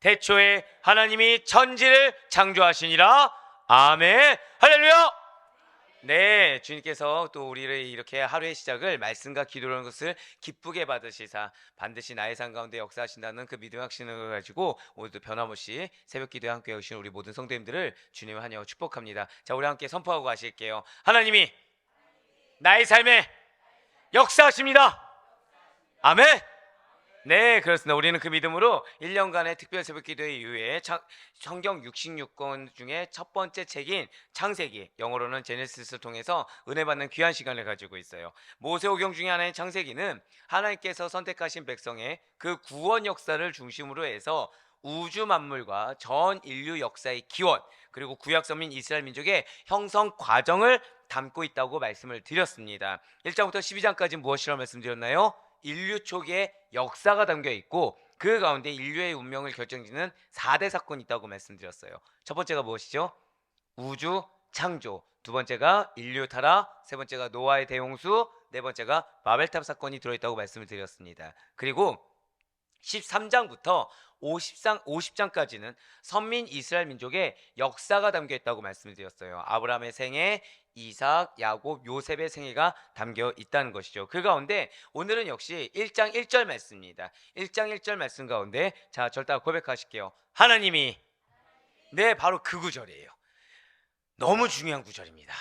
태초에 하나님이 천지를 창조하시니라. 아멘. 할렐루야. 네, 주님께서 또 우리를 이렇게 하루의 시작을 말씀과 기도라는 것을 기쁘게 받으시사 반드시 나의 삶 가운데 역사하신다는 그 믿음의 확신을 가지고 오늘도 변함없이 새벽 기도에 함께 오신 우리 모든 성도님들을 주님을 환영하고 축복합니다. 자, 우리 함께 선포하고 가실게요. 하나님이 나의 삶에 역사하십니다. 아멘. 네, 그렇습니다. 우리는 그 믿음으로 1년간의 특별 새벽 기도회 이후에 성경 66권 중에 첫 번째 책인 창세기, 영어로는 제네시스를 통해서 은혜 받는 귀한 시간을 가지고 있어요. 모세오경 중에 하나인 창세기는 하나님께서 선택하신 백성의 그 구원 역사를 중심으로 해서 우주 만물과 전 인류 역사의 기원, 그리고 구약 선민 이스라엘 민족의 형성 과정을 담고 있다고 말씀을 드렸습니다. 1장부터 12장까지 무엇이라고 말씀드렸나요? 인류 초기의 역사가 담겨 있고 그 가운데 인류의 운명을 결정짓는 4대 사건이 있다고 말씀드렸어요. 첫 번째가 무엇이죠? 우주 창조, 두 번째가 인류 타락, 세 번째가 노아의 대홍수, 네 번째가 바벨탑 사건이 들어있다고 말씀을 드렸습니다. 그리고 13장부터 50장까지는 선민 이스라엘 민족의 역사가 담겨 있다고 말씀을 드렸어요. 아브라함의 생애, 이삭, 야곱, 요셉의 생애가 담겨 있다는 것이죠. 그 가운데 오늘은 역시 1장 1절 말씀입니다. 1장 1절 말씀 가운데 자, 저를 따라 고백하실게요. 하나님이, 네, 바로 그 구절이에요. 너무 중요한 구절입니다.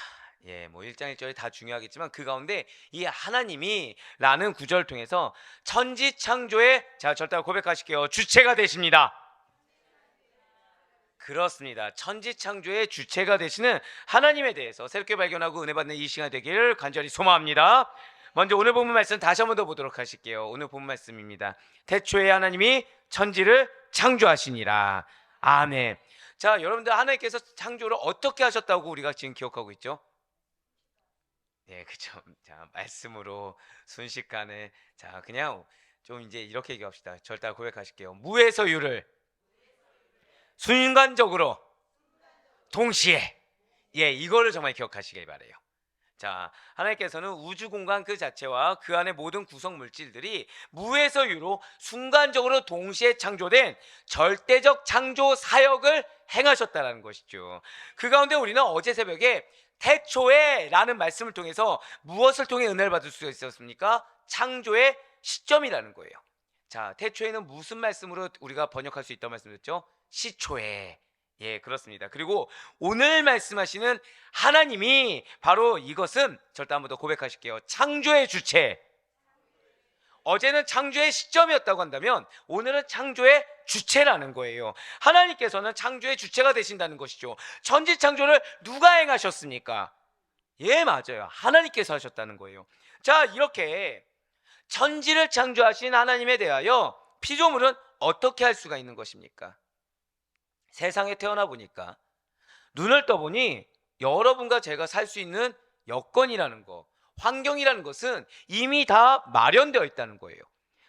예, 뭐 1장 1절이 다 중요하겠지만 그 가운데 이 하나님이 라는 구절을 통해서 천지 창조의, 자, 저를 따라 고백하실게요. 주체가 되십니다. 그렇습니다. 천지 창조의 주체가 되시는 하나님에 대해서 새롭게 발견하고 은혜 받는 이 시간 되기를 간절히 소망합니다. 먼저 오늘 본문 말씀 다시 한번 더 보도록 하실게요. 오늘 본문 말씀입니다. 태초에 하나님이 천지를 창조하시니라. 아멘. 자, 여러분들 하나님께서 창조를 어떻게 하셨다고 우리가 지금 기억하고 있죠? 네, 그죠. 자, 말씀으로 순식간에, 자, 그냥 좀 이제 이렇게 얘기합시다. 저를 따라 고백하실게요. 무에서 유를 순간적으로 동시에, 예, 이거를 정말 기억하시길 바래요. 자, 하나님께서는 우주 공간 그 자체와 그 안의 모든 구성 물질들이 무에서 유로 순간적으로 동시에 창조된 절대적 창조 사역을 행하셨다라는 것이죠. 그 가운데 우리는 어제 새벽에 태초에 라는 말씀을 통해서 무엇을 통해 은혜를 받을 수가 있었습니까? 창조의 시점이라는 거예요. 자, 태초에는 무슨 말씀으로 우리가 번역할 수 있다고 말씀드렸죠? 시초에. 예, 그렇습니다. 그리고 오늘 말씀하시는 하나님이 바로 이것은 절대 한번 더 고백하실게요. 창조의 주체. 어제는 창조의 시점이었다고 한다면 오늘은 창조의 주체라는 거예요. 하나님께서는 창조의 주체가 되신다는 것이죠. 천지 창조를 누가 행하셨습니까? 예, 맞아요. 하나님께서 하셨다는 거예요. 자, 이렇게 천지를 창조하신 하나님에 대하여 피조물은 어떻게 할 수가 있는 것입니까? 세상에 태어나 보니까 눈을 떠보니 여러분과 제가 살 수 있는 여건이라는 거, 환경이라는 것은 이미 다 마련되어 있다는 거예요.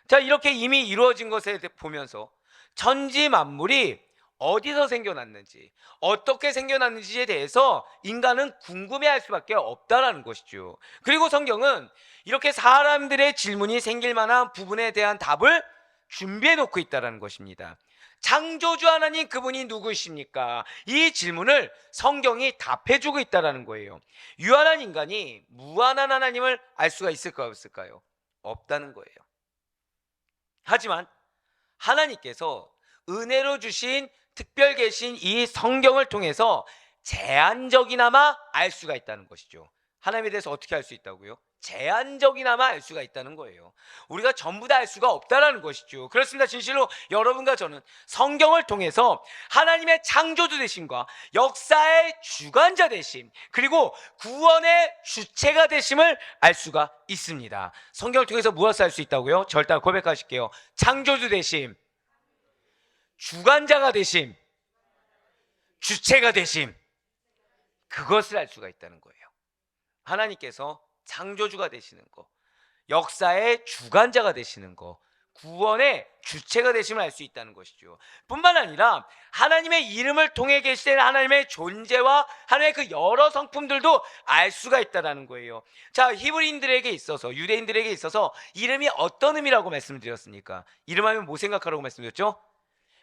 자, 이렇게 이미 이루어진 것에 보면서 천지 만물이 어디서 생겨났는지, 어떻게 생겨났는지에 대해서 인간은 궁금해할 수밖에 없다라는 것이죠. 그리고 성경은 이렇게 사람들의 질문이 생길 만한 부분에 대한 답을 준비해 놓고 있다는 것입니다. 창조주 하나님, 그분이 누구십니까? 이 질문을 성경이 답해주고 있다는 거예요. 유한한 인간이 무한한 하나님을 알 수가 있을까요, 없을까요? 없다는 거예요. 하지만 하나님께서 은혜로 주신 특별 계신 이 성경을 통해서 제한적이나마 알 수가 있다는 것이죠. 하나님에 대해서 어떻게 알 수 있다고요? 제한적이나마 알 수가 있다는 거예요. 우리가 전부 다 알 수가 없다라는 것이죠. 그렇습니다. 진실로 여러분과 저는 성경을 통해서 하나님의 창조주 되심과 역사의 주관자 되심, 그리고 구원의 주체가 되심을 알 수가 있습니다. 성경을 통해서 무엇을 알 수 있다고요? 저를 따라 고백하실게요. 창조주 되심, 주관자가 되심, 주체가 되심, 그것을 알 수가 있다는 거예요. 하나님께서 창조주가 되시는 거, 역사의 주관자가 되시는 거, 구원의 주체가 되심을 알 수 있다는 것이죠. 뿐만 아니라 하나님의 이름을 통해 계시는 하나님의 존재와 하나님의 그 여러 성품들도 알 수가 있다는 거예요. 자, 히브리인들에게 있어서, 유대인들에게 있어서 이름이 어떤 의미라고 말씀드렸습니까? 이름하면 뭐 생각하라고 말씀드렸죠?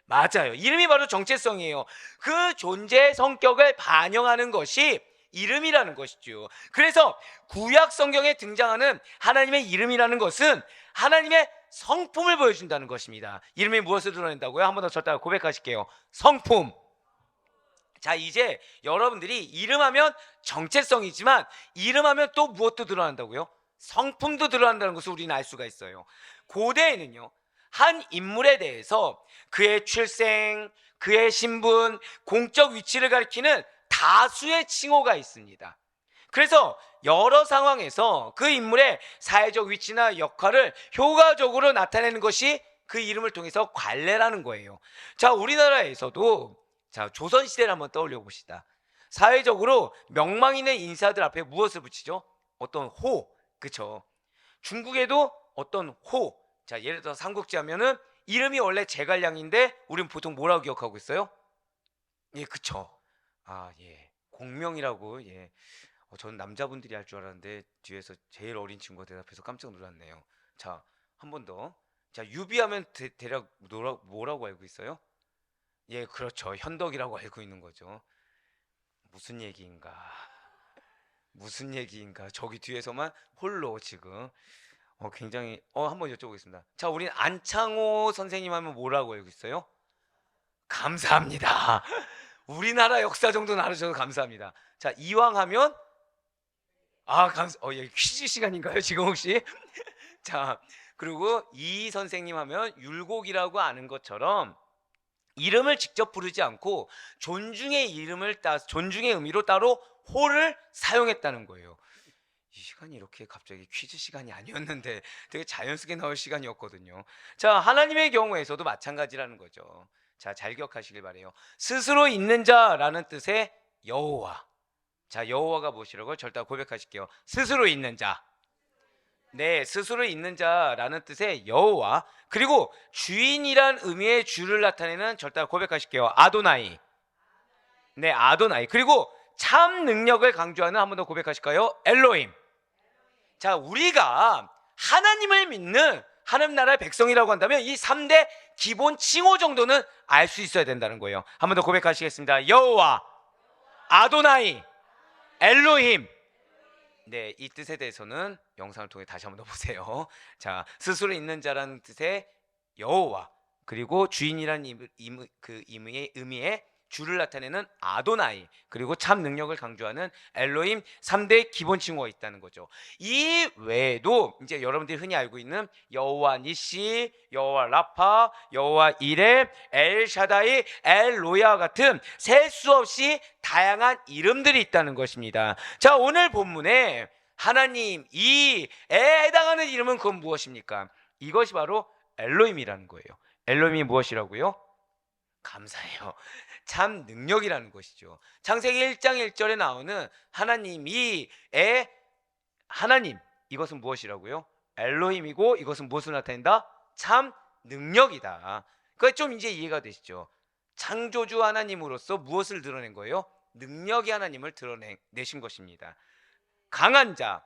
맞아요. 이름이 바로 정체성이에요. 그 존재의 성격을 반영하는 것이 이름이라는 것이죠. 그래서 구약 성경에 등장하는 하나님의 이름이라는 것은 하나님의 성품을 보여준다는 것입니다. 이름이 무엇을 드러낸다고요? 한 번 더 저따가 고백하실게요. 성품. 자, 이제 여러분들이 이름하면 정체성이지만 이름하면 또 무엇도 드러난다고요? 성품도 드러난다는 것을 우리는 알 수가 있어요. 고대에는요, 한 인물에 대해서 그의 출생, 그의 신분, 공적 위치를 가리키는 다수의 칭호가 있습니다. 그래서 여러 상황에서 그 인물의 사회적 위치나 역할을 효과적으로 나타내는 것이 그 이름을 통해서 관례라는 거예요. 자, 우리나라에서도 자, 조선시대를 한번 떠올려 봅시다. 사회적으로 명망 있는 인사들 앞에 무엇을 붙이죠? 어떤 호, 그쵸? 중국에도 어떤 호, 자, 예를 들어 삼국지 하면은 이름이 원래 제갈량인데 우린 보통 뭐라고 기억하고 있어요? 예, 그쵸? 아, 예, 공명이라고. 예, 저는 남자분들이 할 줄 알았는데 뒤에서 제일 어린 친구가 대답해서 깜짝 놀랐네요. 자, 한 번 더. 자, 유비하면 대략 뭐라고 알고 있어요? 예, 그렇죠. 현덕이라고 알고 있는 거죠. 무슨 얘기인가? 무슨 얘기인가? 저기 뒤에서만 홀로 지금 굉장히 한번 여쭤보겠습니다. 자, 우린 안창호 선생님 하면 뭐라고 알고 있어요? 감사합니다. 우리나라 역사 정도는 알아주셔서 감사합니다. 자, 이왕 하면 예, 퀴즈 시간인가요, 지금 혹시? 자, 그리고 이 선생님 하면 율곡이라고 아는 것처럼 이름을 직접 부르지 않고 존중의 존중의 의미로 따로 호를 사용했다는 거예요. 이 시간이 이렇게 갑자기 퀴즈 시간이 아니었는데 되게 자연스럽게 나올 시간이었거든요. 자, 하나님의 경우에서도 마찬가지라는 거죠. 자, 잘 기억하시길 바래요. 스스로 있는 자라는 뜻의 여호와. 자, 여호와가 무엇이라고요? 절대 고백하실게요. 스스로 있는 자. 네, 스스로 있는 자라는 뜻의 여호와. 그리고 주인이란 의미의 주를 나타내는, 절대 고백하실게요. 아도나이. 네, 아도나이. 그리고 참 능력을 강조하는, 한 번 더 고백하실까요? 엘로힘. 자, 우리가 하나님을 믿는 하나님 나라의 백성이라고 한다면 이 3대 기본 칭호 정도는 알 수 있어야 된다는 거예요. 한 번 더 고백하시겠습니다. 여호와, 아도나이, 엘로힘. 네, 이 뜻에 대해서는 영상을 통해 다시 한번 더 보세요. 자, 스스로 있는 자라는 뜻의 여호와, 그리고 주인이라는 의미의 주를 나타내는 아도나이, 그리고 참 능력을 강조하는 엘로힘, 3대 기본 칭호가 있다는 거죠. 이 외에도 이제 여러분들이 흔히 알고 있는 여호와 니시, 여호와 라파, 여호와 이레, 엘샤다이, 엘로야 같은 셀 수 없이 다양한 이름들이 있다는 것입니다. 자, 오늘 본문에 하나님 이에 해당하는 이름은 그건 무엇입니까? 이것이 바로 엘로힘이라는 거예요. 엘로힘이 무엇이라고요? 감사해요. 참 능력이라는 것이죠. 창세기 1장 1절에 나오는 하나님, 이것은 무엇이라고요? 엘로힘이고, 이것은 무엇을 나타낸다? 참 능력이다. 그러니까 좀 이제 이해가 되시죠? 창조주 하나님으로서 무엇을 드러낸 거예요? 능력의 하나님을 드러내신 것입니다. 강한 자,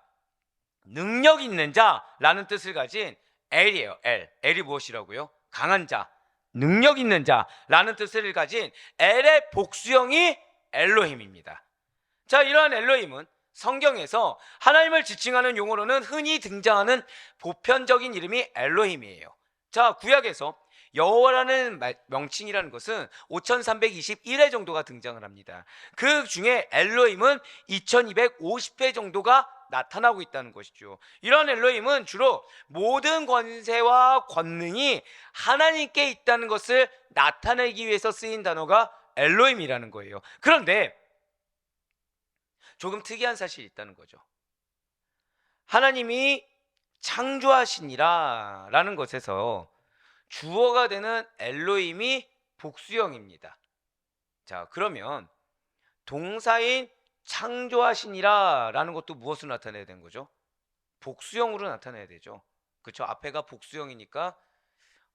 능력 있는 자라는 뜻을 가진 엘이에요. 엘이 무엇이라고요? 강한 자, 능력 있는 자라는 뜻을 가진 엘의 복수형이 엘로힘입니다. 자, 이러한 엘로힘은 성경에서 하나님을 지칭하는 용어로는 흔히 등장하는 보편적인 이름이 엘로힘이에요. 자, 구약에서 여호와라는 명칭이라는 것은 5321회 정도가 등장을 합니다. 그 중에 엘로힘은 2250회 정도가 나타나고 있다는 것이죠. 이런 엘로힘은 주로 모든 권세와 권능이 하나님께 있다는 것을 나타내기 위해서 쓰인 단어가 엘로힘이라는 거예요. 그런데 조금 특이한 사실이 있다는 거죠. 하나님이 창조하시니라 라는 것에서 주어가 되는 엘로힘이 복수형입니다. 자, 그러면 동사인 창조하시니라 라는 것도 무엇을 나타내야 되는 거죠? 복수형으로 나타내야 되죠. 그렇죠? 앞에가 복수형이니까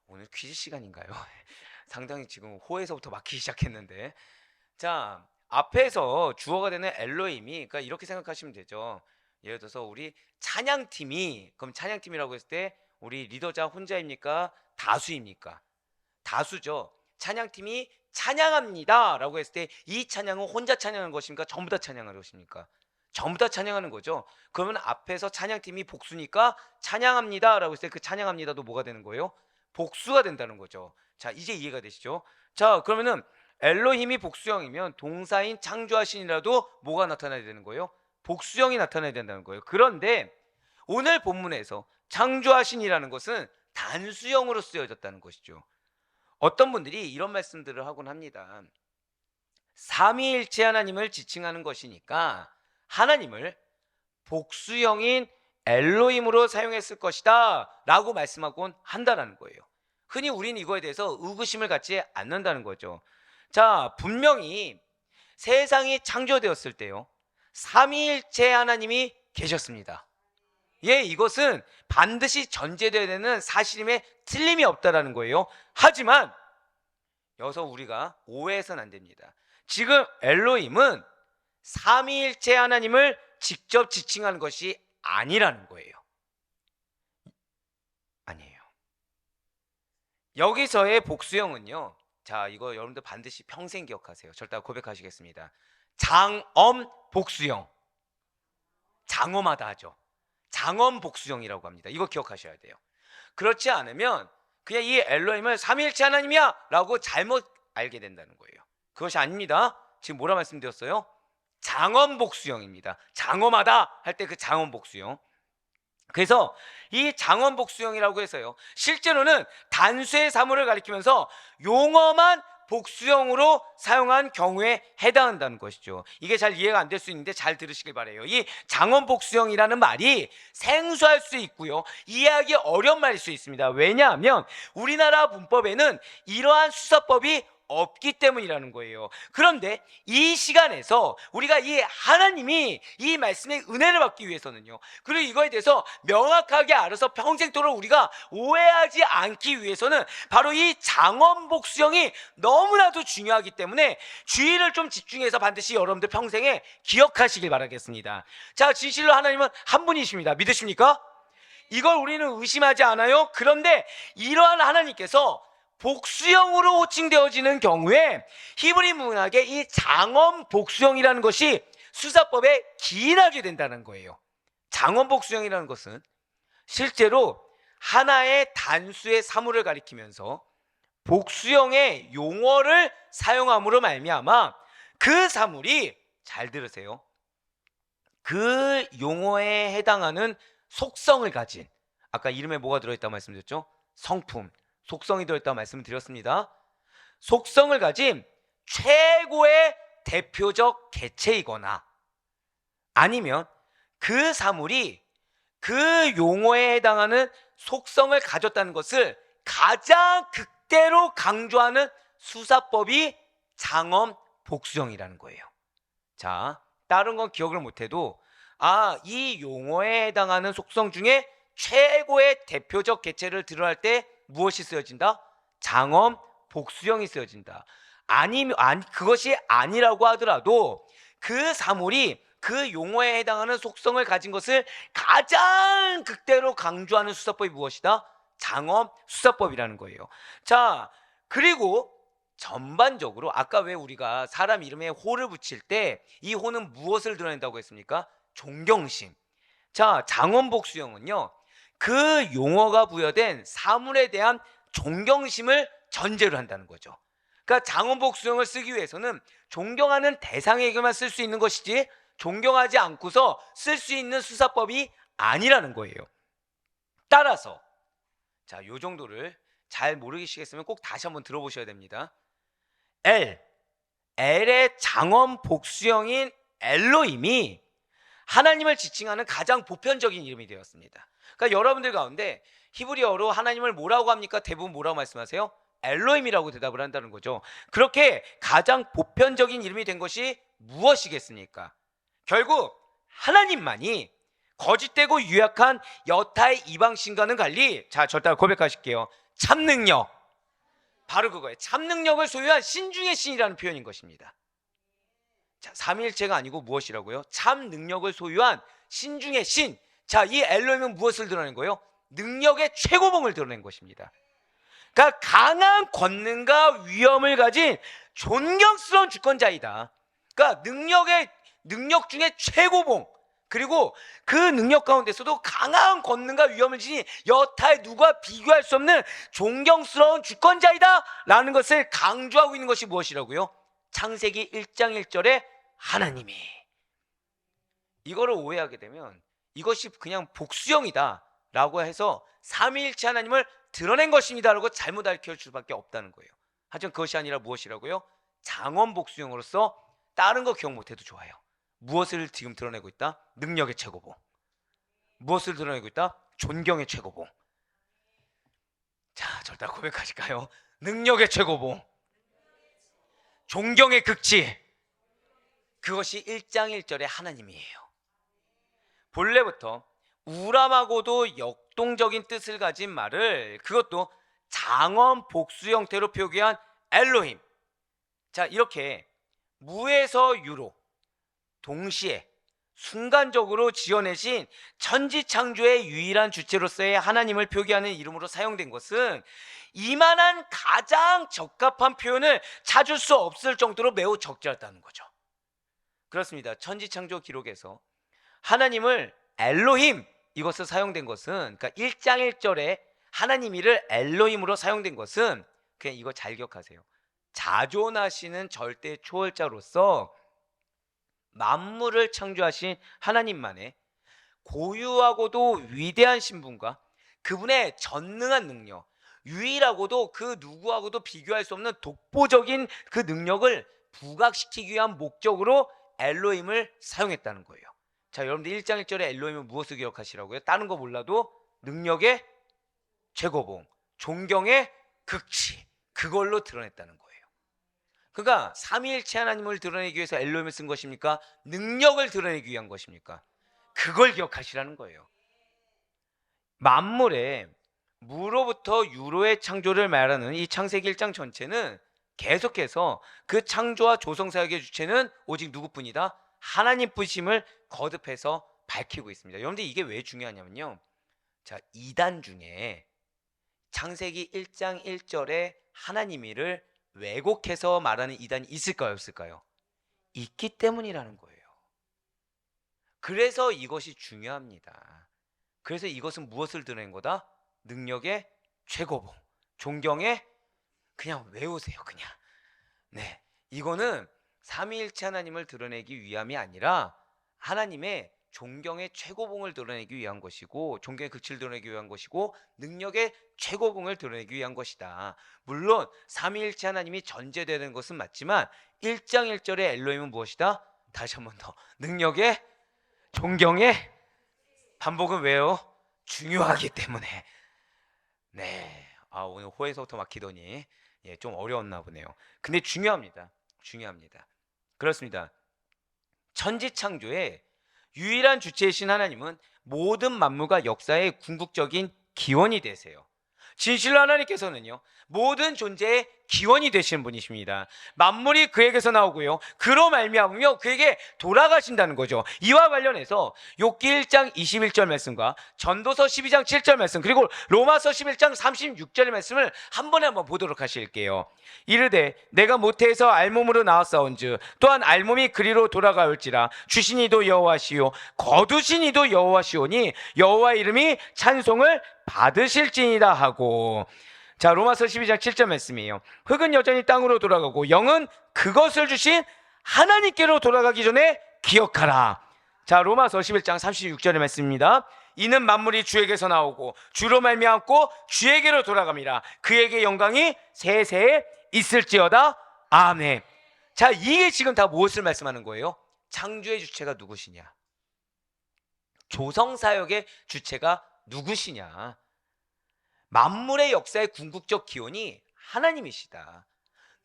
오늘 퀴즈 시간인가요? 상당히 지금 호에서부터 막히기 시작했는데, 자, 앞에서 주어가 되는 엘로힘이, 그러니까 이렇게 생각하시면 되죠. 예를 들어서 우리 찬양팀이, 그럼 찬양팀이라고 했을 때 우리 리더자 혼자입니까? 다수입니까? 다수죠. 찬양팀이 찬양합니다 라고 했을 때 이 찬양은 혼자 찬양하는 것입니까? 전부 다 찬양하는 것입니까? 전부 다 찬양하는 거죠. 그러면 앞에서 찬양팀이 복수니까 찬양합니다 라고 했을 때 그 찬양합니다도 뭐가 되는 거예요? 복수가 된다는 거죠. 자, 이제 이해가 되시죠? 자, 그러면은 엘로힘이 복수형이면 동사인 창조하신이라도 뭐가 나타나야 되는 거예요? 복수형이 나타나야 된다는 거예요. 그런데 오늘 본문에서 창조하신이라는 것은 단수형으로 쓰여졌다는 것이죠. 어떤 분들이 이런 말씀들을 하곤 합니다. 삼위일체 하나님을 지칭하는 것이니까 하나님을 복수형인 엘로힘으로 사용했을 것이다 라고 말씀하곤 한다는 거예요. 흔히 우리는 이거에 대해서 의구심을 갖지 않는다는 거죠. 자, 분명히 세상이 창조되었을 때요, 삼위일체 하나님이 계셨습니다. 예, 이것은 반드시 전제되어야 되는 사실임에 틀림이 없다라는 거예요. 하지만 여기서 우리가 오해해서는 안 됩니다. 지금 엘로힘은 삼위일체 하나님을 직접 지칭하는 것이 아니라는 거예요. 아니에요. 여기서의 복수형은요, 자, 이거 여러분들 반드시 평생 기억하세요. 절대 고백하시겠습니다. 장엄 복수형. 장엄하다 하죠. 장엄 복수형이라고 합니다. 이거 기억하셔야 돼요. 그렇지 않으면 그냥 이 엘로힘을 삼위일체 하나님이야 라고 잘못 알게 된다는 거예요. 그것이 아닙니다. 지금 뭐라 말씀드렸어요? 장엄 복수형입니다. 장엄하다 할 때 그 장엄 복수형. 그래서 이 장엄 복수형이라고 해서요, 실제로는 단수의 사물을 가리키면서 용어만 복수형으로 사용한 경우에 해당한다는 것이죠. 이게 잘 이해가 안 될 수 있는데 잘 들으시길 바래요. 이 장엄 복수형이라는 말이 생소할 수 있고요, 이해하기 어려운 말일 수 있습니다. 왜냐하면 우리나라 문법에는 이러한 수사법이 없기 때문이라는 거예요. 그런데 이 시간에서 우리가 이 하나님이 이 말씀의 은혜를 받기 위해서는요, 그리고 이거에 대해서 명확하게 알아서 평생토록 우리가 오해하지 않기 위해서는 바로 이 장엄 복수형이 너무나도 중요하기 때문에 주의를 좀 집중해서 반드시 여러분들 평생에 기억하시길 바라겠습니다. 자, 진실로 하나님은 한 분이십니다. 믿으십니까? 이걸 우리는 의심하지 않아요. 그런데 이러한 하나님께서 복수형으로 호칭되어지는 경우에 히브리 문학에 이 장엄 복수형이라는 것이 수사법에 기인하게 된다는 거예요. 장엄 복수형이라는 것은 실제로 하나의 단수의 사물을 가리키면서 복수형의 용어를 사용함으로 말미암아 그 사물이, 잘 들으세요, 그 용어에 해당하는 속성을 가진, 아까 이름에 뭐가 들어있다고 말씀드렸죠? 성품, 속성이 들어있다고 말씀드렸습니다. 속성을 가진 최고의 대표적 개체이거나 아니면 그 사물이 그 용어에 해당하는 속성을 가졌다는 것을 가장 극대로 강조하는 수사법이 장엄 복수형이라는 거예요. 자, 다른 건 기억을 못해도 이 용어에 해당하는 속성 중에 최고의 대표적 개체를 드러날 때 무엇이 쓰여진다? 장엄 복수형이 쓰여진다. 그것이 아니라고 하더라도 그 사물이 그 용어에 해당하는 속성을 가진 것을 가장 극대로 강조하는 수사법이 무엇이다? 장엄 수사법이라는 거예요. 자, 그리고 전반적으로 아까 왜 우리가 사람 이름에 호를 붙일 때 이 호는 무엇을 드러낸다고 했습니까? 존경심. 자, 장엄 복수형은요, 그 용어가 부여된 사물에 대한 존경심을 전제로 한다는 거죠. 그러니까 장엄 복수형을 쓰기 위해서는 존경하는 대상에게만 쓸 수 있는 것이지 존경하지 않고서 쓸 수 있는 수사법이 아니라는 거예요. 따라서 자, 요 정도를 잘 모르시겠으면 꼭 다시 한번 들어보셔야 됩니다. 엘의 장엄 복수형인 엘로힘이 하나님을 지칭하는 가장 보편적인 이름이 되었습니다. 그러니까 여러분들 가운데 히브리어로 하나님을 뭐라고 합니까? 대부분 뭐라고 말씀하세요? 엘로힘이라고 대답을 한다는 거죠. 그렇게 가장 보편적인 이름이 된 것이 무엇이겠습니까? 결국 하나님만이 거짓되고 유약한 여타의 이방신과는 달리, 자, 절대 고백하실게요. 참능력, 바로 그거예요. 참능력을 소유한 신 중의 신이라는 표현인 것입니다. 자, 삼위일체가 아니고 무엇이라고요? 참 능력을 소유한 신 중의 신. 자, 이 엘로힘은 무엇을 드러낸 거예요? 능력의 최고봉을 드러낸 것입니다. 그러니까 강한 권능과 위엄을 가진 존경스러운 주권자이다. 그러니까 능력 중에 최고봉, 그리고 그 능력 가운데서도 강한 권능과 위엄을 지닌 여타의 누구와 비교할 수 없는 존경스러운 주권자이다 라는 것을 강조하고 있는 것이 무엇이라고요? 창세기 1장 1절에 하나님이. 이거를 오해하게 되면 이것이 그냥 복수형이다 라고 해서 삼위일체 하나님을 드러낸 것입니다 라고 잘못 알려줄 수밖에 없다는 거예요. 하지만 그것이 아니라 무엇이라고요? 장원 복수형으로서 다른 거 기억 못해도 좋아요. 무엇을 지금 드러내고 있다? 능력의 최고봉. 무엇을 드러내고 있다? 존경의 최고봉. 자, 절대 고백하실까요? 능력의 최고봉, 존경의 극치. 그것이 1장 1절의 하나님이에요. 본래부터 우람하고도 역동적인 뜻을 가진 말을, 그것도 장원 복수 형태로 표기한 엘로힘. 자, 이렇게 무에서 유로 동시에 순간적으로 지어내신 천지창조의 유일한 주체로서의 하나님을 표기하는 이름으로 사용된 것은 이만한 가장 적합한 표현을 찾을 수 없을 정도로 매우 적절하다는 거죠. 그렇습니다. 천지창조 기록에서 하나님을 엘로힘, 이것을 사용된 것은, 그러니까 1장 1절에 하나님이를 엘로힘으로 사용된 것은, 그냥 이거 잘 기억하세요. 자존하시는 절대 초월자로서 만물을 창조하신 하나님만의 고유하고도 위대한 신분과 그분의 전능한 능력, 유일하고도 그 누구하고도 비교할 수 없는 독보적인 그 능력을 부각시키기 위한 목적으로 엘로힘을 사용했다는 거예요. 자, 여러분들 1장 1절에 엘로힘은 무엇을 기억하시라고요? 다른 거 몰라도 능력의 최고봉, 존경의 극치, 그걸로 드러냈다는 거예요. 그러니까 삼위일체 하나님을 드러내기 위해서 엘로힘을 쓴 것입니까? 능력을 드러내기 위한 것입니까? 그걸 기억하시라는 거예요. 만물의 무로부터 유로의 창조를 말하는 이 창세기 1장 전체는 계속해서 그 창조와 조성사역의 주체는 오직 누구뿐이다? 하나님 뿐임을 거듭해서 밝히고 있습니다. 여러분들 이게 왜 중요하냐면요, 자, 이단 중에 창세기 1장 1절에 하나님이를 왜곡해서 말하는 이단이 있을까요, 없을까요? 있기 때문이라는 거예요. 그래서 이것이 중요합니다. 그래서 이것은 무엇을 드러낸 거다? 능력의 최고봉, 존경의, 그냥 외우세요, 그냥. 네, 이거는 삼위일체 하나님을 드러내기 위함이 아니라 하나님의 존경의 최고봉을 드러내기 위한 것이고, 존경의 극치를 드러내기 위한 것이고, 능력의 최고봉을 드러내기 위한 것이다. 물론 삼위일체 하나님이 전제되는 것은 맞지만 1장 1절의 엘로힘은 무엇이다? 다시 한 번 더, 능력의, 존경의, 반복은 왜요? 중요하기 때문에. 네, 오늘 호에서부터 막히더니 좀 어려웠나 보네요. 근데 중요합니다. 그렇습니다. 천지창조의 유일한 주체이신 하나님은 모든 만물과 역사의 궁극적인 기원이 되세요. 진실로 하나님께서는요, 모든 존재의 기원이 되시는 분이십니다. 만물이 그에게서 나오고요, 그로 말미암으며 그에게 돌아가신다는 거죠. 이와 관련해서 욥기 1장 21절 말씀과 전도서 12장 7절 말씀, 그리고 로마서 11장 36절의 말씀을 한 번에 한번 보도록 하실게요. 이르되 내가 모태에서 알몸으로 나왔사온즉 또한 알몸이 그리로 돌아가올지라. 주신 이도 여호와시요 거두신 이도 여호와시오니 여호와의 이름이 찬송을 받으실지니라 하고. 자, 로마서 12장 7절 말씀이에요. 흙은 여전히 땅으로 돌아가고 영은 그것을 주신 하나님께로 돌아가기 전에 기억하라. 자, 로마서 11장 36절의 말씀입니다. 이는 만물이 주에게서 나오고 주로 말미암고 주에게로 돌아갑니다. 그에게 영광이 세세에 있을지어다. 아멘. 자, 이게 지금 다 무엇을 말씀하는 거예요? 창조의 주체가 누구시냐, 조성사역의 주체가 누구시냐, 만물의 역사의 궁극적 기원이 하나님이시다.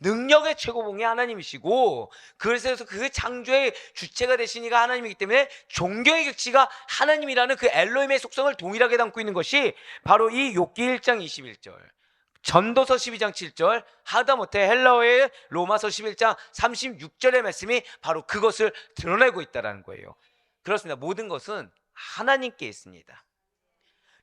능력의 최고봉이 하나님이시고, 그래서 그 창조의 주체가 되신 이가 하나님이기 때문에 존경의 극치가 하나님이라는 그 엘로힘의 속성을 동일하게 담고 있는 것이 바로 이 욥기 1장 21절, 전도서 12장 7절, 하다못해 헬라어의 로마서 11장 36절의 말씀이 바로 그것을 드러내고 있다는 거예요. 그렇습니다. 모든 것은 하나님께 있습니다.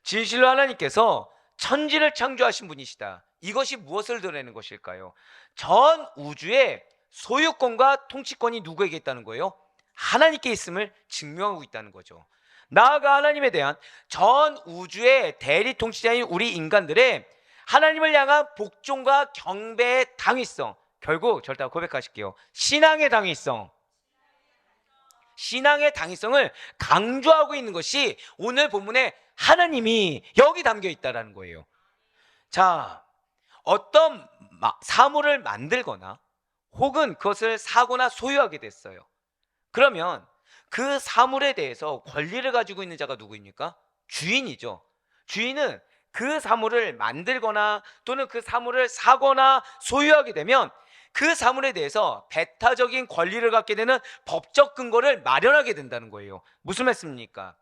진실로 하나님께서 천지를 창조하신 분이시다. 이것이 무엇을 드러내는 것일까요? 전 우주의 소유권과 통치권이 누구에게 있다는 거예요? 하나님께 있음을 증명하고 있다는 거죠. 나아가 하나님에 대한 전 우주의 대리 통치자인 우리 인간들의 하나님을 향한 복종과 경배의 당위성, 결국 절대 고백하실게요. 신앙의 당위성. 신앙의 당위성을 강조하고 있는 것이 오늘 본문에 하나님이 여기 담겨 있다는 거예요. 자, 어떤 사물을 만들거나 혹은 그것을 사거나 소유하게 됐어요. 그러면 그 사물에 대해서 권리를 가지고 있는 자가 누구입니까? 주인이죠. 주인은 그 사물을 만들거나 또는 그 사물을 사거나 소유하게 되면 그 사물에 대해서 배타적인 권리를 갖게 되는 법적 근거를 마련하게 된다는 거예요. 무슨 말씀입니까?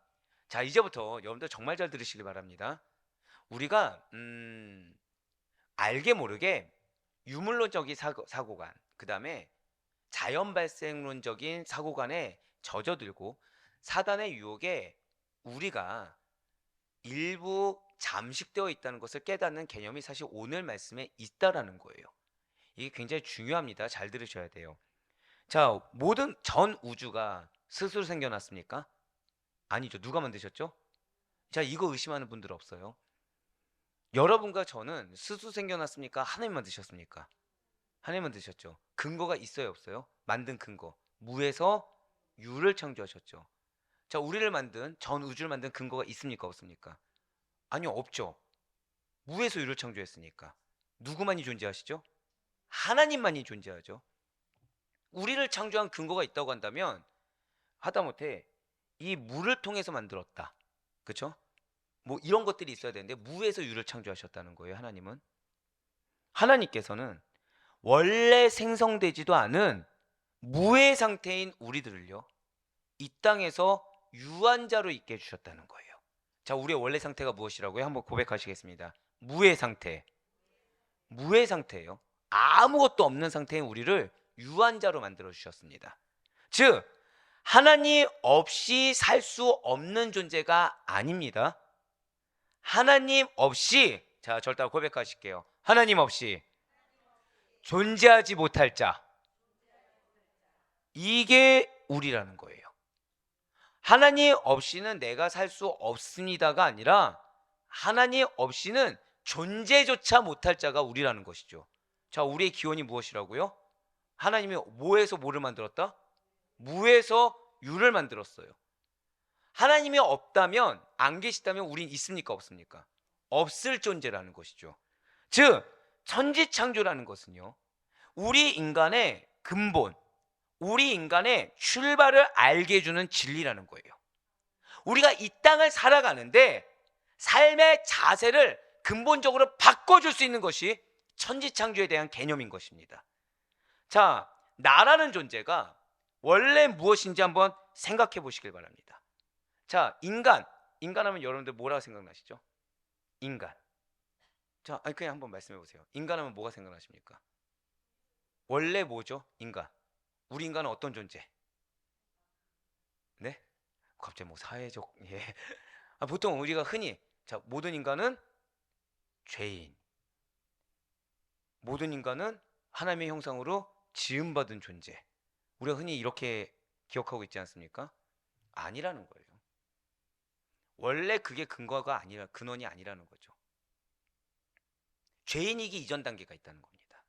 자, 이제부터 여러분들 정말 잘 들으시기 바랍니다. 우리가 알게 모르게 유물론적인 사고관, 그 다음에 자연 발생론적인 사고관에 젖어들고 사단의 유혹에 우리가 일부 잠식되어 있다는 것을 깨닫는 개념이 사실 오늘 말씀에 있다라는 거예요. 이게 굉장히 중요합니다. 잘 들으셔야 돼요. 자, 모든 전 우주가 스스로 생겨났습니까? 아니죠. 누가 만드셨죠? 자, 이거 의심하는 분들 없어요. 여러분과 저는 스스로 생겨났습니까? 하나님 만드셨습니까? 하나님 만드셨죠. 근거가 있어요, 없어요? 만든 근거. 무에서 유를 창조하셨죠. 자, 우리를 만든, 전 우주를 만든 근거가 있습니까, 없습니까? 아니요, 없죠. 무에서 유를 창조했으니까. 누구만이 존재하시죠? 하나님만이 존재하죠. 우리를 창조한 근거가 있다고 한다면 하다못해 이 물을 통해서 만들었다. 그렇죠? 뭐 이런 것들이 있어야 되는데 무에서 유를 창조하셨다는 거예요. 하나님은. 하나님께서는 원래 생성되지도 않은 무의 상태인 우리들을요, 이 땅에서 유한자로 있게 해주셨다는 거예요. 자, 우리의 원래 상태가 무엇이라고요? 한번 고백하시겠습니다. 무의 상태. 무의 상태예요. 아무것도 없는 상태인 우리를 유한자로 만들어 주셨습니다. 즉 하나님 없이 살 수 없는 존재가 아닙니다. 하나님 없이, 자, 절대 고백하실게요. 하나님 없이 존재하지 못할 자. 이게 우리라는 거예요. 하나님 없이는 내가 살 수 없습니다가 아니라 하나님 없이는 존재조차 못할 자가 우리라는 것이죠. 자, 우리의 기원이 무엇이라고요? 하나님이 뭐에서 뭐를 만들었다? 무에서 유를 만들었어요. 하나님이 없다면, 안 계시다면 우린 있습니까, 없습니까? 없을 존재라는 것이죠. 즉 천지창조라는 것은요, 우리 인간의 근본, 우리 인간의 출발을 알게 해주는 진리라는 거예요. 우리가 이 땅을 살아가는데 삶의 자세를 근본적으로 바꿔줄 수 있는 것이 천지창조에 대한 개념인 것입니다. 자, 나라는 존재가 원래 무엇인지 한번 생각해 보시길 바랍니다. 자, 인간하면 여러분들 뭐라고 생각나시죠? 인간. 자, 그냥 한번 말씀해 보세요. 인간하면 뭐가 생각나십니까? 원래 뭐죠? 인간. 우리 인간은 어떤 존재? 네? 갑자기 뭐 사회적, 예. 보통 우리가 흔히, 자, 모든 인간은 죄인. 모든 인간은 하나님의 형상으로 지음받은 존재. 우리가 흔히 이렇게 기억하고 있지 않습니까? 아니라는 거예요. 원래 그게 근원이 아니라는 거죠. 죄인이기 이전 단계가 있다는 겁니다.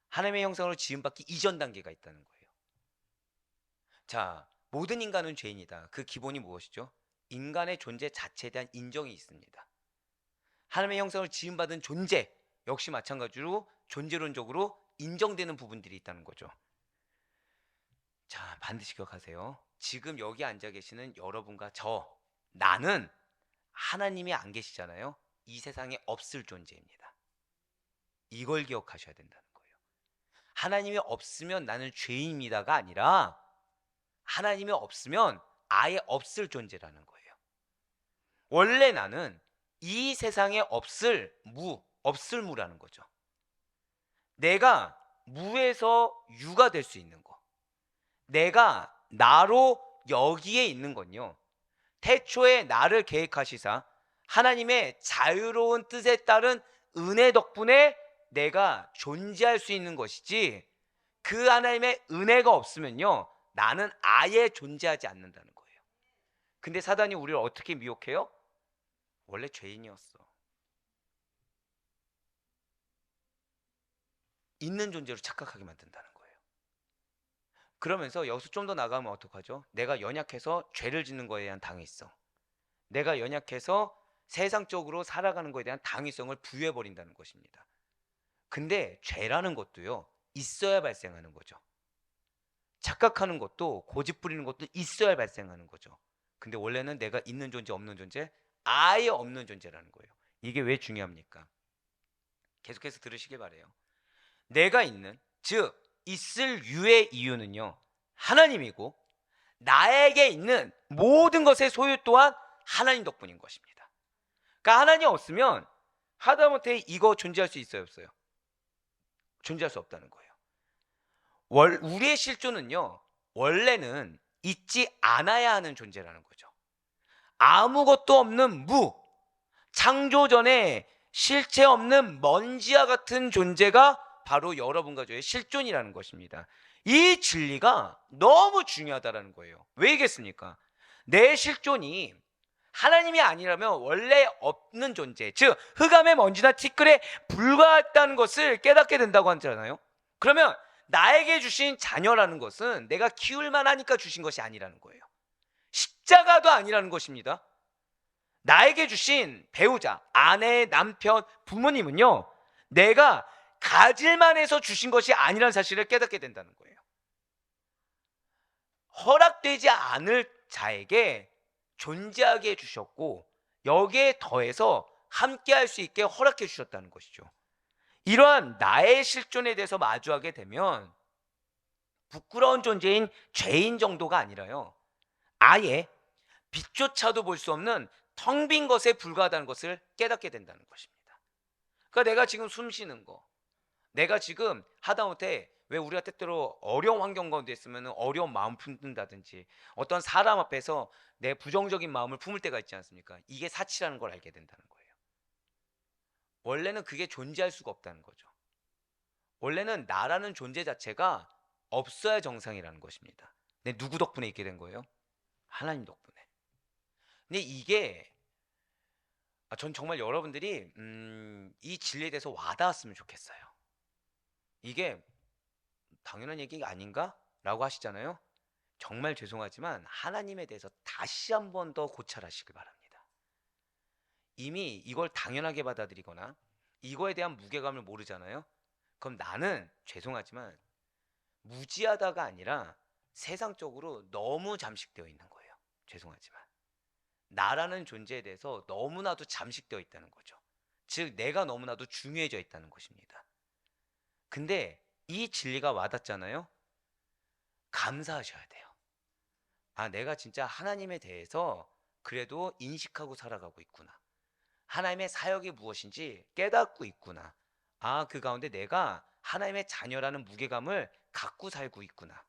하나님의 형상으로 지음받기 이전 단계가 있다는 거예요. 자, 모든 인간은 죄인이다. 그 기본이 무엇이죠? 인간의 존재 자체에 대한 인정이 있습니다. 하나님의 형상을 지음받은 존재 역시 마찬가지로 존재론적으로 인정되는 부분들이 있다는 거죠. 자, 반드시 기억하세요. 지금 여기 앉아 계시는 여러분과 나는 하나님이 안 계시잖아요. 이 세상에 없을 존재입니다. 이걸 기억하셔야 된다는 거예요. 하나님이 없으면 나는 죄인입니다가 아니라 하나님이 없으면 아예 없을 존재라는 거예요. 원래 나는 이 세상에 없을 무라는 거죠. 내가 무에서 유가 될 수 있는 거, 내가 나로 여기에 있는 건요, 태초에 나를 계획하시사 하나님의 자유로운 뜻에 따른 은혜 덕분에 내가 존재할 수 있는 것이지, 그 하나님의 은혜가 없으면요 나는 아예 존재하지 않는다는 거예요. 근데 사단이 우리를 어떻게 미혹해요? 원래 죄인이었어. 있는 존재로 착각하게 만든다는 거예요. 그러면서 여기서 좀 더 나가면 어떡하죠? 내가 연약해서 죄를 짓는 거에 대한 당위성, 내가 연약해서 세상적으로 살아가는 거에 대한 당위성을 부여해버린다는 것입니다. 근데 죄라는 것도요 있어야 발생하는 거죠. 착각하는 것도, 고집 부리는 것도 있어야 발생하는 거죠. 근데 원래는 내가 있는 존재 없는 존재, 아예 없는 존재라는 거예요. 이게 왜 중요합니까? 계속해서 들으시길 바래요. 내가 있는, 즉 있을 유의 이유는요 하나님이고, 나에게 있는 모든 것의 소유 또한 하나님 덕분인 것입니다. 그러니까 하나님 없으면 하다못해 이거 존재할 수 있어요, 없어요? 존재할 수 없다는 거예요. 우리의 실존은요 원래는 있지 않아야 하는 존재라는 거죠. 아무것도 없는 무, 창조 전에 실체 없는 먼지와 같은 존재가 바로 여러분과 저의 실존이라는 것입니다. 이 진리가 너무 중요하다는 거예요. 왜겠습니까? 내 실존이 하나님이 아니라면 원래 없는 존재, 즉 흑암의 먼지나 티끌에 불과했다는 것을 깨닫게 된다고 하잖아요. 그러면 나에게 주신 자녀라는 것은 내가 키울만 하니까 주신 것이 아니라는 거예요. 십자가도 아니라는 것입니다. 나에게 주신 배우자, 아내, 남편, 부모님은요 내가 가질만 해서 주신 것이 아니라는 사실을 깨닫게 된다는 거예요. 허락되지 않을 자에게 존재하게 해주셨고, 여기에 더해서 함께 할 수 있게 허락해 주셨다는 것이죠. 이러한 나의 실존에 대해서 마주하게 되면 부끄러운 존재인 죄인 정도가 아니라요 아예 빛조차도 볼 수 없는 텅 빈 것에 불과하다는 것을 깨닫게 된다는 것입니다. 그러니까 내가 지금 숨 쉬는 거, 내가 지금 하다못해, 왜 우리가 때때로 어려운 환경 가운데 있으면 어려운 마음 품는다든지 어떤 사람 앞에서 내 부정적인 마음을 품을 때가 있지 않습니까? 이게 사치라는 걸 알게 된다는 거예요. 원래는 그게 존재할 수가 없다는 거죠. 원래는 나라는 존재 자체가 없어야 정상이라는 것입니다. 근데 누구 덕분에 있게 된 거예요? 하나님 덕분에. 근데 이게 전 정말 여러분들이 이 진리에 대해서 와닿았으면 좋겠어요. 이게 당연한 얘기 아닌가? 라고 하시잖아요. 정말 죄송하지만 하나님에 대해서 다시 한 번 더 고찰하시길 바랍니다. 이미 이걸 당연하게 받아들이거나 이거에 대한 무게감을 모르잖아요. 그럼 나는 죄송하지만 무지하다가 아니라 세상적으로 너무 잠식되어 있는 거예요. 죄송하지만 나라는 존재에 대해서 너무나도 잠식되어 있다는 거죠. 즉 내가 너무나도 중요해져 있다는 것입니다. 근데 이 진리가 와닿잖아요. 감사하셔야 돼요. 내가 진짜 하나님에 대해서 그래도 인식하고 살아가고 있구나. 하나님의 사역이 무엇인지 깨닫고 있구나. 그 가운데 내가 하나님의 자녀라는 무게감을 갖고 살고 있구나.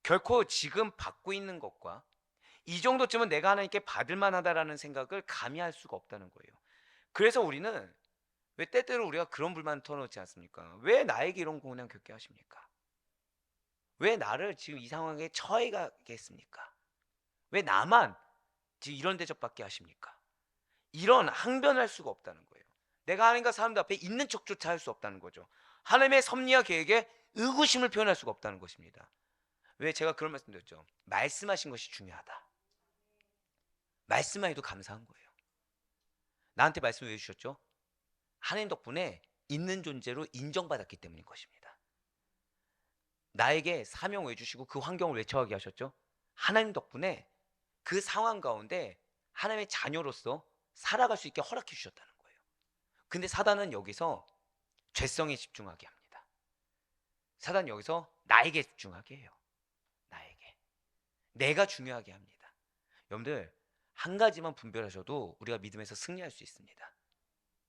결코 지금 받고 있는 것과 이 정도쯤은 내가 하나님께 받을 만하다라는 생각을 감히 할 수가 없다는 거예요. 그래서 우리는 왜 때때로 우리가 그런 불만을 털어놓지 않습니까? 왜 나에게 이런 고난 겪게 하십니까? 왜 나를 지금 이 상황에 처해 가게 했습니까? 왜 나만 지금 이런 대접받게 하십니까? 이런 항변을 할 수가 없다는 거예요. 내가 하나님과 사람들 앞에 있는 척조차 할 수 없다는 거죠. 하나님의 섭리와 계획에 의구심을 표현할 수가 없다는 것입니다. 왜 제가 그런 말씀 드렸죠? 말씀하신 것이 중요하다. 말씀만 해도 감사한 거예요. 나한테 말씀을 왜 주셨죠? 하나님 덕분에 있는 존재로 인정받았기 때문인 것입니다. 나에게 사명 왜 주시고 그 환경을 왜 처하게 하셨죠? 하나님 덕분에 그 상황 가운데 하나님의 자녀로서 살아갈 수 있게 허락해 주셨다는 거예요. 근데 사단은 여기서 죄성에 집중하게 합니다. 사단은 여기서 나에게 집중하게 해요. 나에게. 내가 중요하게 합니다. 여러분들 한 가지만 분별하셔도 우리가 믿음에서 승리할 수 있습니다.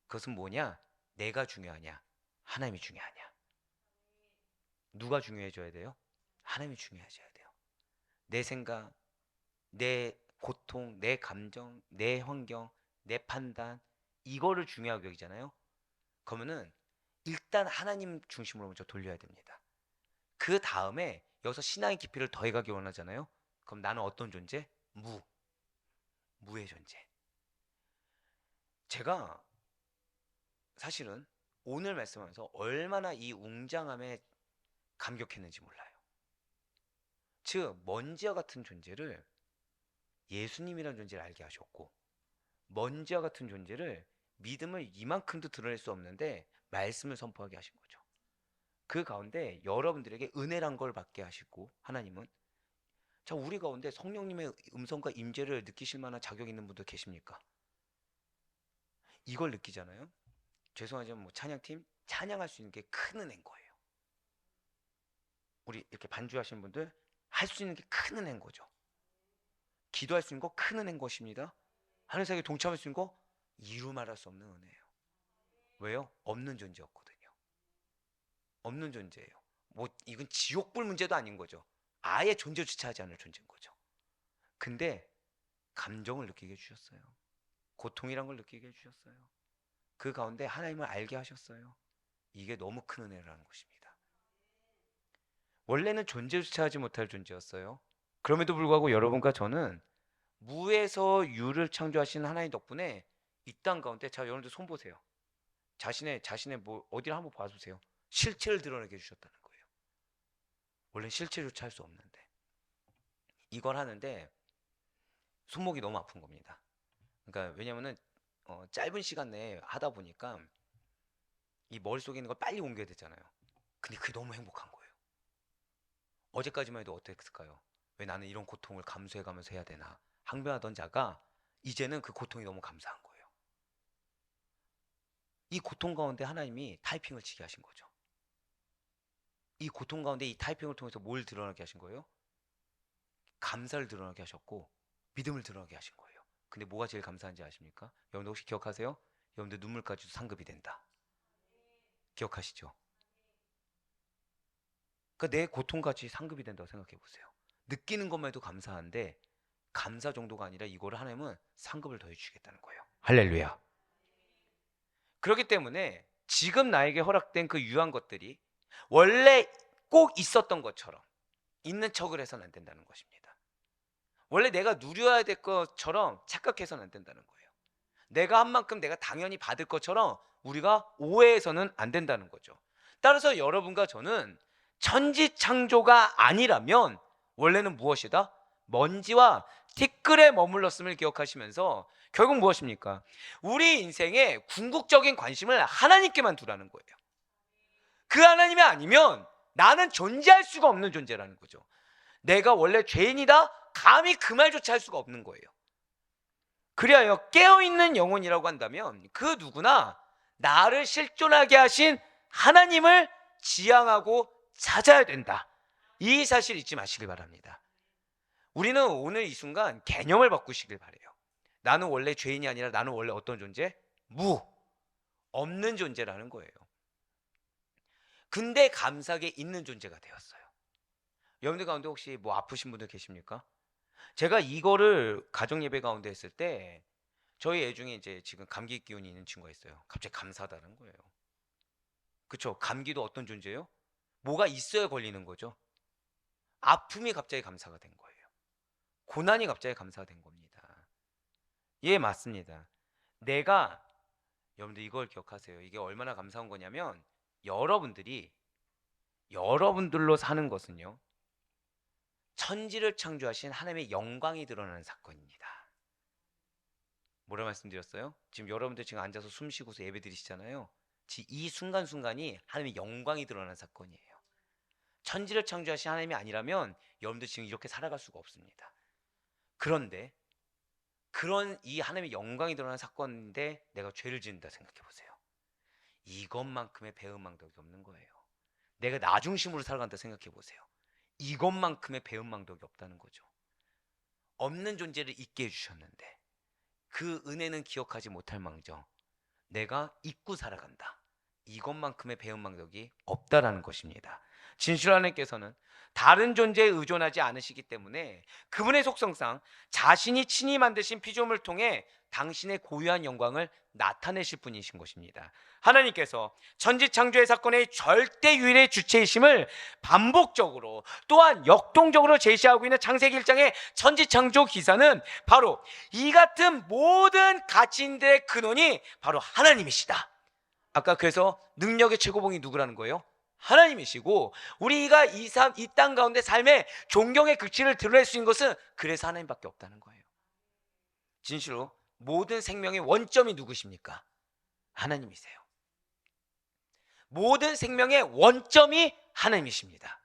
그것은 뭐냐? 내가 중요하냐? 하나님이 중요하냐? 누가 중요해져야 돼요? 하나님이 중요해져야 돼요. 내 생각, 내 고통, 내 감정, 내 환경, 내 판단 이거를 중요하게 여기잖아요. 그러면은 일단 하나님 중심으로 먼저 돌려야 됩니다. 그 다음에 여기서 신앙의 깊이를 더해가기 원하잖아요. 그럼 나는 어떤 존재? 무의 존재. 제가 사실은 오늘 말씀하면서 얼마나 이 웅장함에 감격했는지 몰라요. 즉 먼지와 같은 존재를 예수님이라는 존재를 알게 하셨고, 먼지와 같은 존재를 믿음을 이만큼도 드러낼 수 없는데 말씀을 선포하게 하신 거죠. 그 가운데 여러분들에게 은혜란 걸 받게 하시고, 하나님은 자, 우리 가운데 성령님의 음성과 임재를 느끼실 만한 자격 있는 분들 계십니까? 이걸 느끼잖아요. 죄송하지만 뭐 찬양팀 찬양할 수 있는 게 큰 은혜인 거예요. 우리 이렇게 반주하시는 분들 할 수 있는 게 큰 은혜인 거죠. 기도할 수 있는 거 큰 은혜인 것입니다. 하늘세계 동참할 수 있는 거 이루 말할 수 없는 은혜예요. 왜요? 없는 존재였거든요. 없는 존재예요. 뭐 이건 지옥불 문제도 아닌 거죠. 아예 존재조차 하지 않을 존재인 거죠. 근데 감정을 느끼게 해주셨어요. 고통이란 걸 느끼게 해주셨어요. 그 가운데 하나님을 알게 하셨어요. 이게 너무 큰 은혜라는 것입니다. 원래는 존재조차 하지 못할 존재였어요. 그럼에도 불구하고 여러분과 저는 무에서 유를 창조하신 하나님 덕분에 이 땅 가운데, 자 여러분들 손 보세요. 자신의 뭐 어디를 한번 봐주세요. 실체를 드러내게 해주셨다는 거예요. 원래 실체조차 할 수 없는데 이걸 하는데 손목이 너무 아픈 겁니다. 그러니까 왜냐면은 짧은 시간 내에 하다 보니까 이 머릿속에 있는 걸 빨리 옮겨야 되잖아요. 근데 그게 너무 행복한 거예요. 어제까지만 해도 어땠을까요? 왜 나는 이런 고통을 감수해가면서 해야 되나 항변하던 자가 이제는 그 고통이 너무 감사한 거예요. 이 고통 가운데 하나님이 타이핑을 치게 하신 거죠. 이 고통 가운데 이 타이핑을 통해서 뭘 드러나게 하신 거예요? 감사를 드러나게 하셨고 믿음을 드러나게 하신 거예요. 근데 뭐가 제일 감사한지 아십니까? 여러분들 혹시 기억하세요? 여러분들 눈물까지도 상급이 된다. 기억하시죠? 그러니까 내 고통같이 상급이 된다고 생각해 보세요. 느끼는 것만 해도 감사한데 감사 정도가 아니라 이거를 하나님은 상급을 더해 주시겠다는 거예요. 할렐루야. 그렇기 때문에 지금 나에게 허락된 그 유한 것들이 원래 꼭 있었던 것처럼 있는 척을 해서는 안 된다는 것입니다. 원래 내가 누려야 될 것처럼 착각해서는 안 된다는 거예요. 내가 한 만큼 내가 당연히 받을 것처럼 우리가 오해해서는 안 된다는 거죠. 따라서 여러분과 저는 천지창조가 아니라면 원래는 무엇이다? 먼지와 티끌에 머물렀음을 기억하시면서 결국 무엇입니까? 우리 인생에 궁극적인 관심을 하나님께만 두라는 거예요. 그 하나님이 아니면 나는 존재할 수가 없는 존재라는 거죠. 내가 원래 죄인이다? 감히 그 말조차 할 수가 없는 거예요. 그리하여 깨어있는 영혼이라고 한다면 그 누구나 나를 실존하게 하신 하나님을 지향하고 찾아야 된다. 이 사실 잊지 마시길 바랍니다. 우리는 오늘 이 순간 개념을 바꾸시길 바래요. 나는 원래 죄인이 아니라 나는 원래 어떤 존재? 없는 존재라는 거예요. 근데 감사하게 있는 존재가 되었어요. 여러분들 가운데 혹시 뭐 아프신 분들 계십니까? 제가 이거를 가정 예배 가운데 했을 때 저희 애 중에 이제 지금 감기 기운이 있는 친구가 있어요. 갑자기 감사하다는 거예요. 그쵸? 감기도 어떤 존재예요? 뭐가 있어야 걸리는 거죠. 아픔이 갑자기 감사가 된 거예요. 고난이 갑자기 감사가 된 겁니다. 예, 맞습니다. 내가 여러분들 이걸 기억하세요. 이게 얼마나 감사한 거냐면 여러분들로 사는 것은요, 천지를 창조하신 하나님의 영광이 드러나는 사건입니다. 뭐라 말씀드렸어요? 지금 여러분들 지금 앉아서 숨 쉬고서 예배 드리시잖아요. 이 순간순간이 하나님의 영광이 드러나는 사건이에요. 천지를 창조하신 하나님이 아니라면 여러분들 지금 이렇게 살아갈 수가 없습니다. 그런데 그런 이 하나님의 영광이 드러나는 사건인데 내가 죄를 짓는다 생각해 보세요. 이것만큼의 배은망덕이 없는 거예요. 내가 나 중심으로 살아간다 생각해 보세요. 이것만큼의 배은망덕이 없다는 거죠. 없는 존재를 있게 해주셨는데 그 은혜는 기억하지 못할 망정 내가 잊고 살아간다. 이것만큼의 배은망덕이 없다라는 것입니다. 진실 하나님께서는 다른 존재에 의존하지 않으시기 때문에 그분의 속성상 자신이 친히 만드신 피조물을 통해 당신의 고유한 영광을 나타내실 분이신 것입니다. 하나님께서 천지창조의 사건의 절대 유일의 주체이심을 반복적으로 또한 역동적으로 제시하고 있는 창세기 1장의 천지창조 기사는 바로 이 같은 모든 가치인들의 근원이 바로 하나님이시다. 아까 그래서 능력의 최고봉이 누구라는 거예요? 하나님이시고, 우리가 이 땅 가운데 삶의 존경의 극치를 드러낼 수 있는 것은 그래서 하나님밖에 없다는 거예요. 진실로 모든 생명의 원점이 누구십니까? 하나님이세요. 모든 생명의 원점이 하나님이십니다.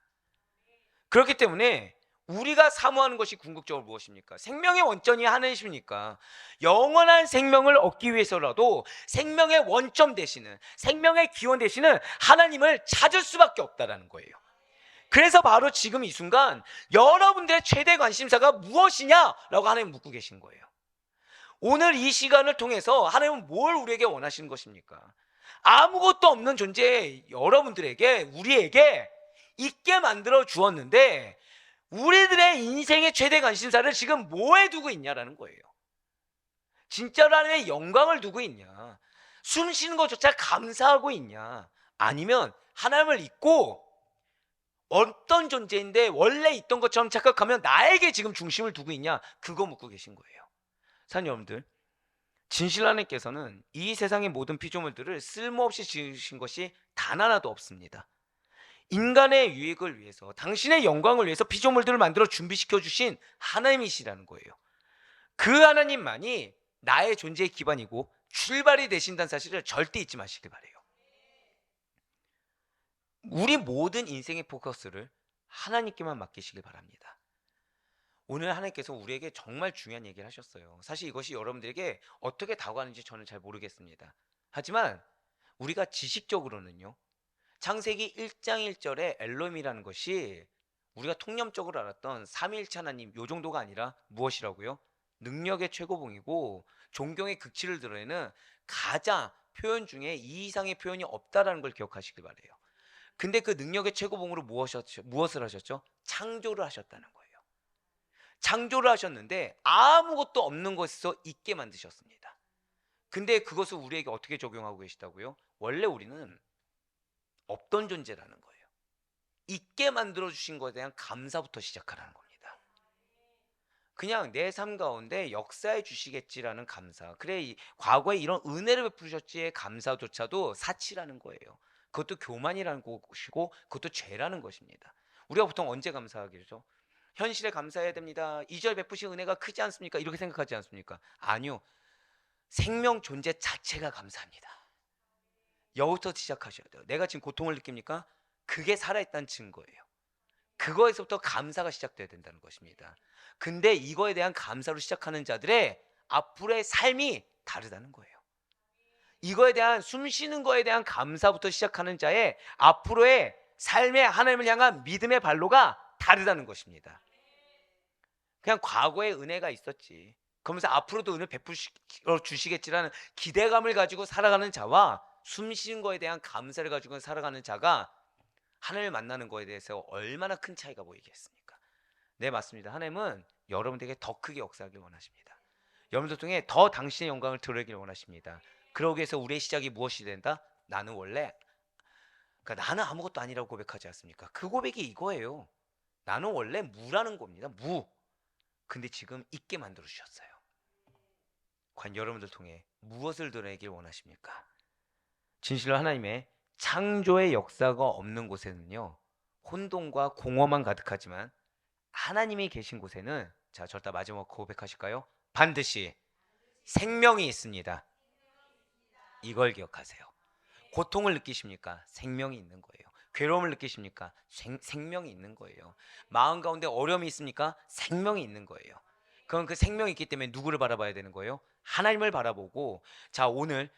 그렇기 때문에 우리가 사모하는 것이 궁극적으로 무엇입니까? 생명의 원점이 하나님이십니까? 영원한 생명을 얻기 위해서라도 생명의 원점 되시는, 생명의 기원 되시는 하나님을 찾을 수밖에 없다는 거예요. 그래서 바로 지금 이 순간 여러분들의 최대 관심사가 무엇이냐라고 하나님 묻고 계신 거예요. 오늘 이 시간을 통해서 하나님은 뭘 우리에게 원하시는 것입니까? 아무것도 없는 존재 여러분들에게, 우리에게 있게 만들어 주었는데 우리들의 인생의 최대 관심사를 지금 뭐에 두고 있냐라는 거예요. 진짜로 하나님의 영광을 두고 있냐, 숨 쉬는 것조차 감사하고 있냐, 아니면 하나님을 잊고 어떤 존재인데 원래 있던 것처럼 착각하면 나에게 지금 중심을 두고 있냐, 그거 묻고 계신 거예요. 사랑하는 여러분들, 진실 하나님께서는 이 세상의 모든 피조물들을 쓸모없이 지으신 것이 단 하나도 없습니다. 인간의 유익을 위해서, 당신의 영광을 위해서 피조물들을 만들어 준비시켜 주신 하나님이시라는 거예요. 그 하나님만이 나의 존재의 기반이고 출발이 되신다는 사실을 절대 잊지 마시길 바래요. 우리 모든 인생의 포커스를 하나님께만 맡기시길 바랍니다. 오늘 하나님께서 우리에게 정말 중요한 얘기를 하셨어요. 사실 이것이 여러분들에게 어떻게 다가가는지 저는 잘 모르겠습니다. 하지만 우리가 지식적으로는요, 창세기 1장 1절에 엘로힘이라는 것이 우리가 통념적으로 알았던 삼위일체 하나님, 요 정도가 아니라 무엇이라고요? 능력의 최고봉이고 존경의 극치를 드러내는 가장 표현 중에 이 이상의 표현이 없다라는 걸 기억하시길 바래요. 근데 그 능력의 최고봉으로 무엇을 하셨죠? 창조를 하셨다는 거예요. 창조를 하셨는데 아무것도 없는 것에서 있게 만드셨습니다. 근데 그것을 우리에게 어떻게 적용하고 계시다고요? 원래 우리는 없던 존재라는 거예요. 있게 만들어주신 것에 대한 감사부터 시작하라는 겁니다. 그냥 내 삶 가운데 역사해 주시겠지라는 감사, 그래 과거에 이런 은혜를 베푸셨지의 감사조차도 사치라는 거예요. 그것도 교만이라는 것이고 그것도 죄라는 것입니다. 우리가 보통 언제 감사하기죠? 현실에 감사해야 됩니다. 이절 베푸신 은혜가 크지 않습니까? 이렇게 생각하지 않습니까? 아니요, 생명 존재 자체가 감사합니다. 여기서 시작하셔야 돼요. 내가 지금 고통을 느낍니까? 그게 살아있다는 증거예요. 그거에서부터 감사가 시작돼야 된다는 것입니다. 근데 이거에 대한 감사로 시작하는 자들의 앞으로의 삶이 다르다는 거예요. 이거에 대한, 숨 쉬는 거에 대한 감사부터 시작하는 자의 앞으로의 삶의 하나님을 향한 믿음의 발로가 다르다는 것입니다. 그냥 과거에 은혜가 있었지, 그러면서 앞으로도 은혜를 베풀어 주시겠지라는 기대감을 가지고 살아가는 자와 숨 쉬는 거에 대한 감사를 가지고 살아가는 자가 하나님을 만나는 거에 대해서 얼마나 큰 차이가 보이겠습니까? 네, 맞습니다. 하나님은 여러분들에게 더 크게 역사하길 원하십니다. 여러분들 통해 더 당신의 영광을 드러내길 원하십니다. 그러기 위해서 우리의 시작이 무엇이 된다? 나는 원래, 그러니까 나는 아무것도 아니라고 고백하지 않습니까? 그 고백이 이거예요. 나는 원래 무라는 겁니다. 무. 근데 지금 있게 만들어 주셨어요. 과연 여러분들 통해 무엇을 드러내길 원하십니까? 진실로 하나님의 창조의 역사가 없는 곳에는요, 혼돈과 공허만 가득하지만 하나님이 계신 곳에는, 자, 저다 마지막 고백하실까요? 반드시 생명이 있습니다. 이걸 기억하세요. 고통을 느끼십니까? 생명이 있는 거예요. 괴로움을 느끼십니까? 생명이 있는 거예요. 마음 가운데 어려움이 있습니까? 생명이 있는 거예요. 그럼 그 생명이 있기 때문에 누구를 바라봐야 되는 거예요? 하나님을 바라보고, 자, 오늘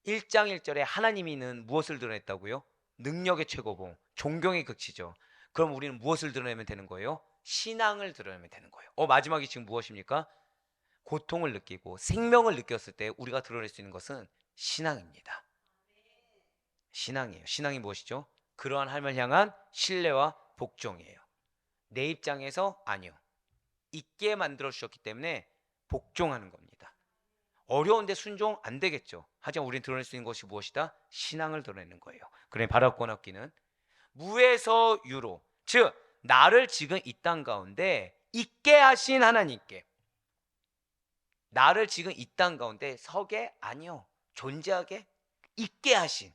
1장 1절에 하나님이는 무엇을 드러냈다고요? 능력의 최고봉, 존경의 극치죠. 그럼 우리는 무엇을 드러내면 되는 거예요? 신앙을 드러내면 되는 거예요. 마지막이 지금 무엇입니까? 고통을 느끼고 생명을 느꼈을 때 우리가 드러낼 수 있는 것은 신앙입니다. 신앙이에요. 신앙이 무엇이죠? 그러한 하나님을 향한 신뢰와 복종이에요. 내 입장에서 아니요. 있게 만들어 주셨기 때문에 복종하는 겁니다. 어려운데 순종 안 되겠죠. 하지만 우리는 드러낼 수 있는 것이 무엇이다? 신앙을 드러내는 거예요. 그래 바라고 얻기는 무에서 유로, 즉 나를 지금 이 땅 가운데 있게 하신 하나님께, 나를 지금 이 땅 가운데 서게 아니요 존재하게 있게 하신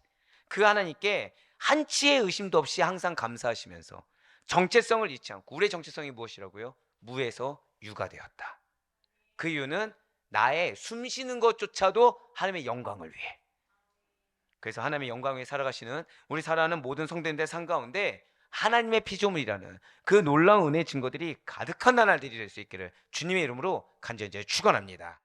그 하나님께 한치의 의심도 없이 항상 감사하시면서 정체성을 잃지 않고, 우리의 정체성이 무엇이라고요? 무에서 유가 되었다. 그 이유는 나의 숨 쉬는 것조차도 하나님의 영광을 위해. 그래서 하나님의 영광 위에 살아가시는 우리 살아가는 모든 성도님들 삶 가운데 하나님의 피조물이라는 그 놀라운 은혜의 증거들이 가득한 나날들이 될 수 있기를 주님의 이름으로 간절히 축원합니다.